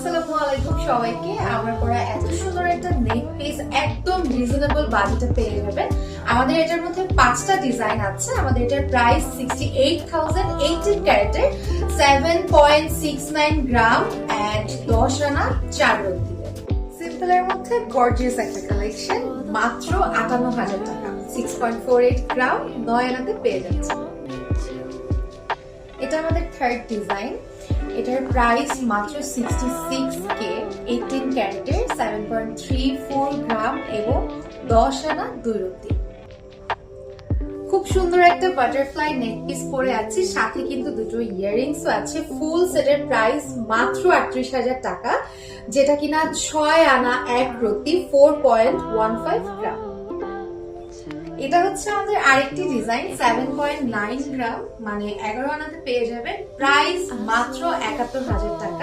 আসসালামু আলাইকুম সবাইকে। আমার পরা এত সুন্দর একটা নেক পিস একদম রিজনেবল বাজেটে পেয়ে যাবেন। আমাদের এটার মধ্যে 5টা ডিজাইন আছে। আমাদের এটার প্রাইস 68,000, 18 ক্যারেটের, 7.69 গ্রাম এন্ড 10 আনা 4 রতি। সিম্পলের মধ্যে গর্জিয়াস একটা কালেকশন, মাত্র 58,000 টাকা, 6.48 গ্রাম 9 আনাতে পেয়ে যাচ্ছে। এটা আমাদের থার্ড ডিজাইন। এটার প্রাইস মাত্র 66K, 18 ক্যারেটের, 7.34 গ্রাম এবং 10 আনা 2 রতি। খুব সুন্দর একটা বাটারফ্লাই নেক পিস পরে আছি, সাথে কিন্তু দুটো ইয়াররিংসও আছে। ফুল সেটের প্রাইস মাত্র 38,000 টাকা, যেটা কিনা 6 আনা 1 রতি, 4.15 গ্রাম। এটা হচ্ছে আমাদের আরেকটি ডিজাইন, 7.9 গ্রাম মানে 11 আনাতে পেয়ে যাবেন। প্রাইস মাত্র 71,000 টাকা।